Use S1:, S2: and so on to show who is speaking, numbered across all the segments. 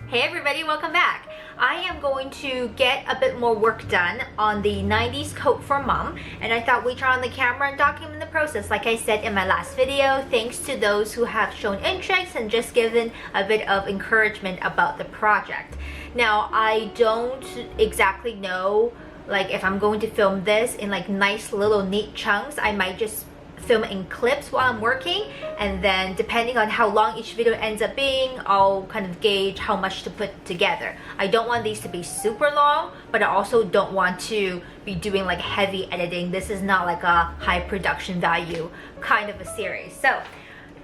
S1: Hey everybody, welcome back. I am going to get a bit more work done on the 90s coat for mom, and I thought we'd turn on the camera and document the process. Like I said in my last video, thanks to those who have shown interest and just given a bit of encouragement about the project. Now, I don't exactly know like if I'm going to film this in like nice little neat chunks. I might just film in clips while I'm working, and then depending on how long each video ends up being, I'll kind of gauge how much to put together. I don't want these to be super long, but I also don't want to be doing like heavy editing. This is not like a high production value kind of a series. So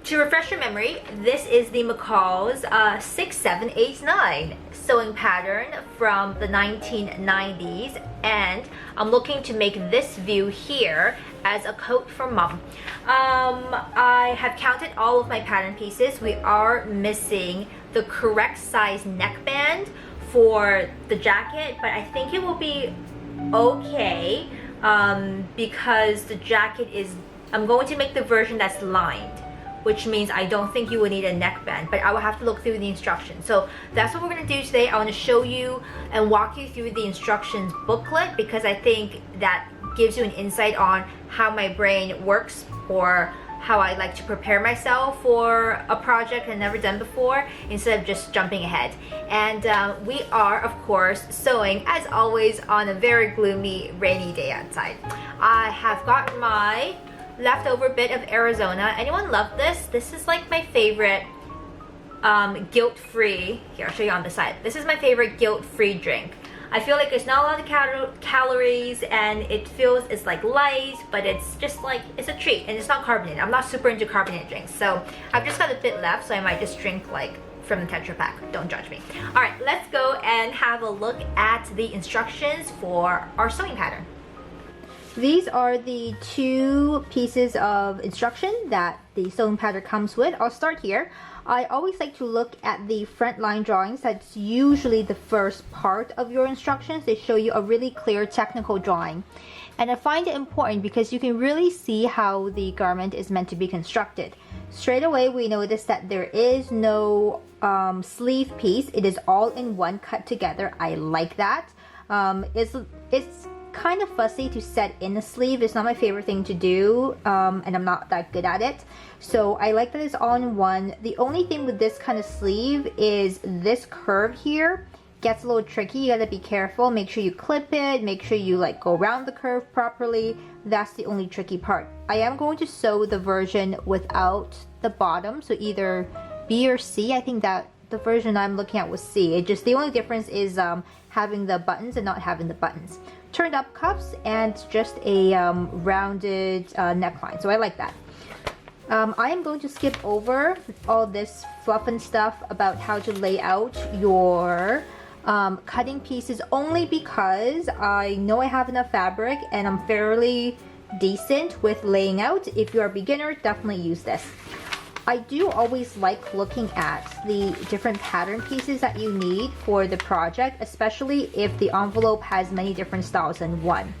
S1: to refresh your memory, this is the McCall's 6789 sewing pattern from the 1990s, and I'm looking to make this view here as a coat for mom. I have counted all of my pattern pieces. We are missing the correct size neckband for the jacket, but I think it will be okay because the jacket is, I'm going to make the version that's lined, which means I don't think you will need a neckband, but I will have to look through the instructions. So that's what we're gonna do today. I wanna show you and walk you through the instructions booklet, because I think that gives you an insight on how my brain works, or how I like to prepare myself for a project I've never done before, instead of just jumping ahead. And we are, of course, sewing, as always, on a very gloomy, rainy day outside. I have got my leftover bit of Arizona. Anyone love this? This is like my favorite guilt-free, here I'll show you on the side. This is my favorite guilt-free drink. I feel like it's not a lot of calories, and it feels, it's like light, but it's just like, it's a treat, and it's not carbonated. I'm not super into carbonated drinks, so I've just got a bit left, so I might just drink like from the Tetra Pak. Don't judge me. All right, let's go and have a look at the instructions for our sewing pattern. These are the two pieces of instruction that the sewing pattern comes with. I'll start here. I always like to look at the front line drawings. That's usually the first part of your instructions. They show you a really clear technical drawing. And I find it important because you can really see how the garment is meant to be constructed. Straight away, we notice that there is no sleeve piece. It is all in one cut together. I like that. It's kind of fussy to set in a sleeve. It's not my favorite thing to do, and I'm not that good at it, so I like that it's all in one. The only thing with this kind of sleeve is this curve here gets a little tricky. You gotta be careful, make sure you clip it, make sure you like go around the curve properly. That's the only tricky part. I am going to sew the version without the bottom, so either B or C. I think that the version I'm looking at was C. It just, the only difference is having the buttons and not having the buttons. Turned up cuffs and just a rounded neckline, so I like that. I am going to skip over all this fluff and stuff about how to lay out your cutting pieces, only because I know I have enough fabric and I'm fairly decent with laying out. If you're a beginner, definitely use this. I do always like looking at the different pattern pieces that you need for the project, especially if the envelope has many different styles in one.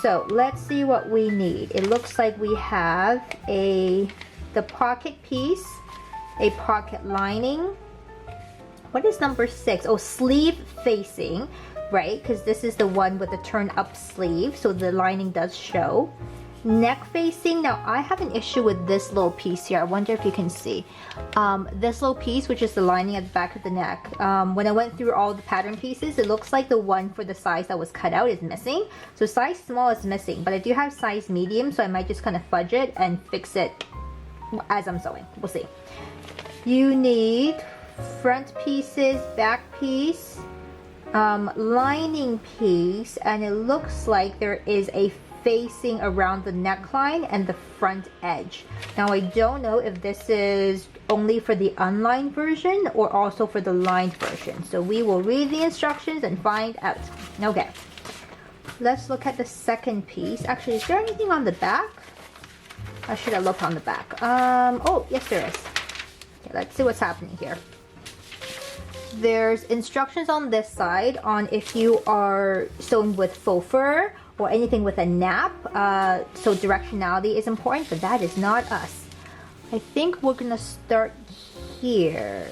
S1: So let's see what we need. It looks like we have the pocket piece, a pocket lining. What is number 6? Oh, sleeve facing, right? Because this is the one with the turn up sleeve, so the lining does show. Neck facing. Now I have an issue with this little piece here. I wonder if you can see this little piece, which is the lining at the back of the neck. When I went through all the pattern pieces, it looks like the one for the size that was cut out is missing. So size small is missing, but I do have size medium, so I might just kind of fudge it and fix it as I'm sewing. We'll see. You need front pieces, back piece, lining piece, and it looks like there is a facing around the neckline and the front edge. Now I don't know if this is only for the unlined version or also for the lined version, so we will read the instructions and find out. Okay, let's look at the second piece. Actually, is there anything on the back? I should have looked on the back. Oh yes, there is. Okay, let's see what's happening here. There's instructions on this side on if you are sewing with faux fur or anything with a nap, so directionality is important, but that is not us. I think we're gonna start here.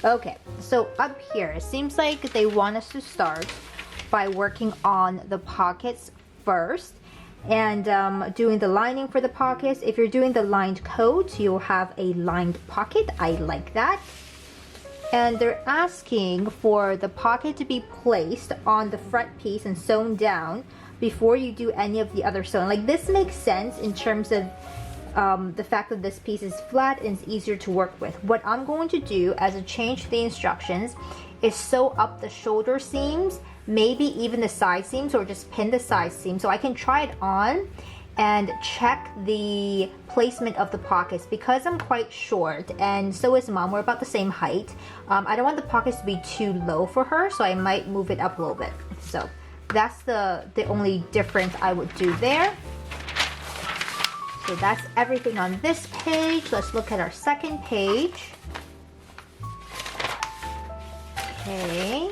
S1: Okay, so up here, it seems like they want us to start by working on the pockets first and doing the lining for the pockets. If you're doing the lined coat, you'll have a lined pocket. I like that. And they're asking for the pocket to be placed on the front piece and sewn down before you do any of the other sewing. Like, this makes sense in terms of the fact that this piece is flat and it's easier to work with. What I'm going to do as a change to the instructions is sew up the shoulder seams, maybe even the side seams, or just pin the side seams so I can try it on and check the placement of the pockets. Because I'm quite short and so is mom, we're about the same height. I don't want the pockets to be too low for her, so I might move it up a little bit. So that's the only difference I would do there. So that's everything on this page. Let's look at our second page. Okay.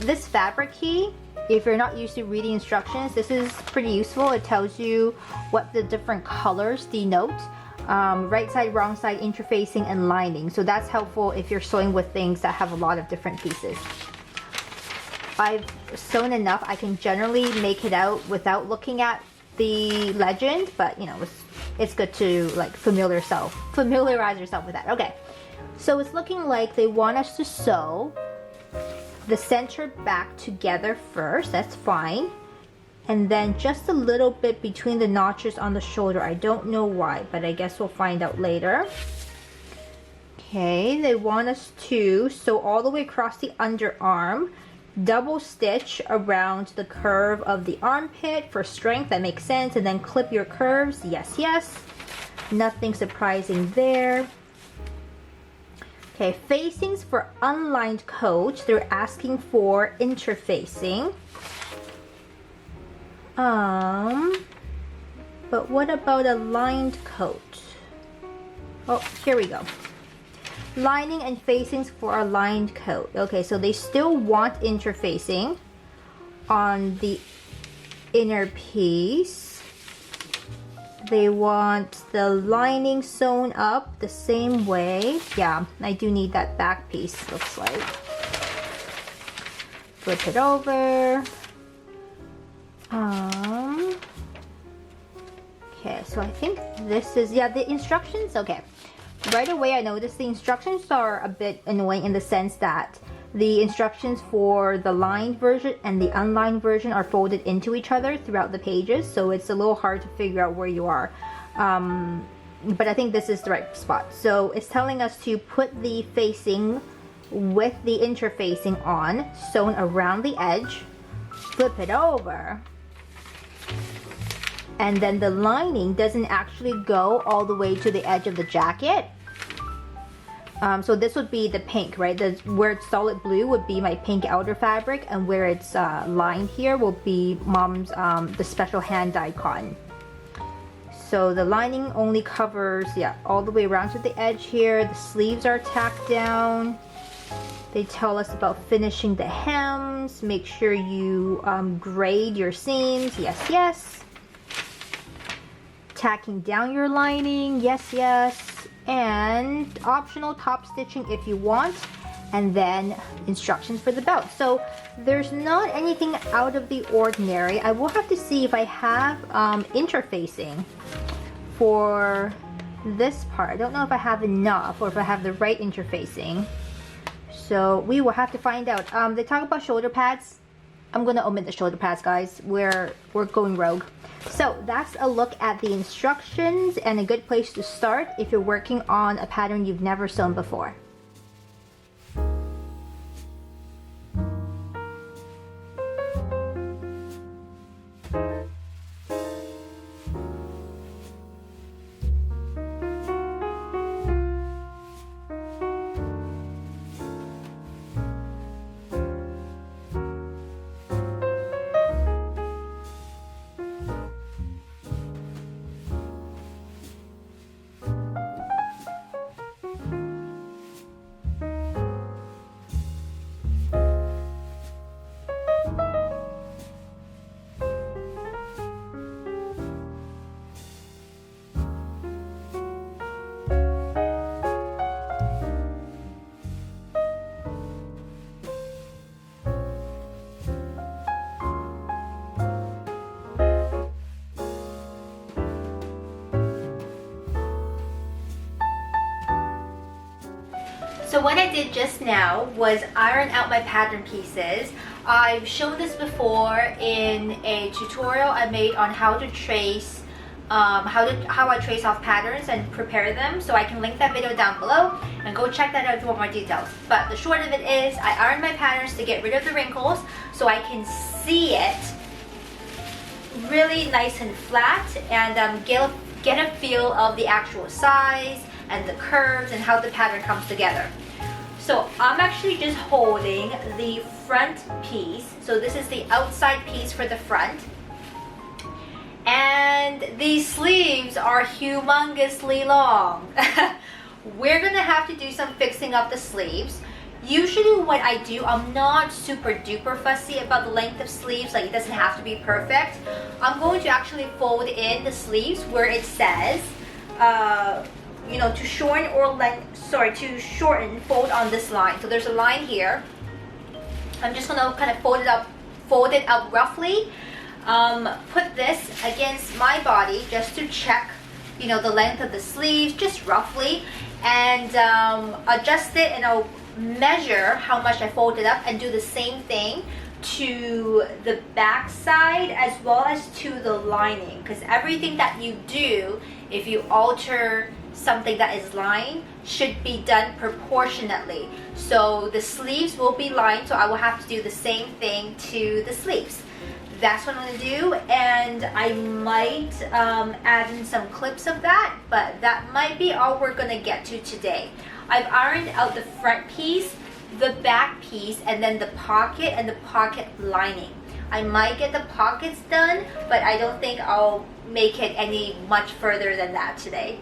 S1: This fabric key, if you're not used to reading instructions, this is pretty useful. It tells you what the different colors denote. Right side, wrong side, interfacing, and lining. So that's helpful if you're sewing with things that have a lot of different pieces. I've sewn enough, I can generally make it out without looking at the legend, but you know, it's good to like familiarize yourself with that. Okay, so it's looking like they want us to sew the center back together first. That's fine. And then just a little bit between the notches on the shoulder. I don't know why, but I guess we'll find out later. Okay, they want us to sew all the way across the underarm, double stitch around the curve of the armpit for strength. That makes sense. And then clip your curves. Yes, yes. Nothing surprising there. Okay, facings for unlined coat. They're asking for interfacing. But what about a lined coat? Oh, here we go. Lining and facings for a lined coat. Okay, so they still want interfacing on the inner piece. They want the lining sewn up the same way. Yeah, I do need that back piece, looks like. Flip it over. Okay, so I think this is, yeah, the instructions, okay. Right away I noticed the instructions are a bit annoying in the sense that the instructions for the lined version and the unlined version are folded into each other throughout the pages, so it's a little hard to figure out where you are. But I think this is the right spot. So it's telling us to put the facing with the interfacing on, sewn around the edge, flip it over, and then the lining doesn't actually go all the way to the edge of the jacket. So this would be the pink, right? Where it's solid blue would be my pink outer fabric, and where it's lined here will be mom's the special hand-dyed cotton. So the lining only covers, yeah, all the way around to the edge here. The sleeves are tacked down. They tell us about finishing the hems. Make sure you grade your seams. Yes, yes. Tacking down your lining. Yes, yes. And optional top stitching if you want, and then instructions for the belt. So there's not anything out of the ordinary. I will have to see if I have interfacing for this part. I don't know if I have enough or if I have the right interfacing, so we will have to find out. They talk about shoulder pads. I'm gonna omit the shoulder pads, guys. We're going rogue. So that's a look at the instructions and a good place to start if you're working on a pattern you've never sewn before. So what I did just now was iron out my pattern pieces. I've shown this before in a tutorial I made on how to trace how I trace off patterns and prepare them, so I can link that video down below and go check that out if you want more details. But the short of it is I ironed my patterns to get rid of the wrinkles so I can see it really nice and flat and get a feel of the actual size and the curves and how the pattern comes together. So I'm actually just holding the front piece. So this is the outside piece for the front. And these sleeves are humongously long. We're gonna have to do some fixing up the sleeves. Usually what I do, I'm not super duper fussy about the length of sleeves, like it doesn't have to be perfect. I'm going to actually fold in the sleeves where it says, you know, to shorten or to shorten, fold on this line. So there's a line here. I'm just gonna kind of fold it up roughly. Put this against my body just to check, you know, the length of the sleeves, just roughly, and adjust it, and I'll measure how much I folded up and do the same thing to the back side as well as to the lining, because everything that you do, if you alter something that is lined, should be done proportionately. So the sleeves will be lined, so I will have to do the same thing to the sleeves. That's what I'm going to do, and I might add in some clips of that, but that might be all we're going to get to today. I've ironed out the front piece, the back piece, and then the pocket and the pocket lining. I might get the pockets done, but I don't think I'll make it any much further than that today.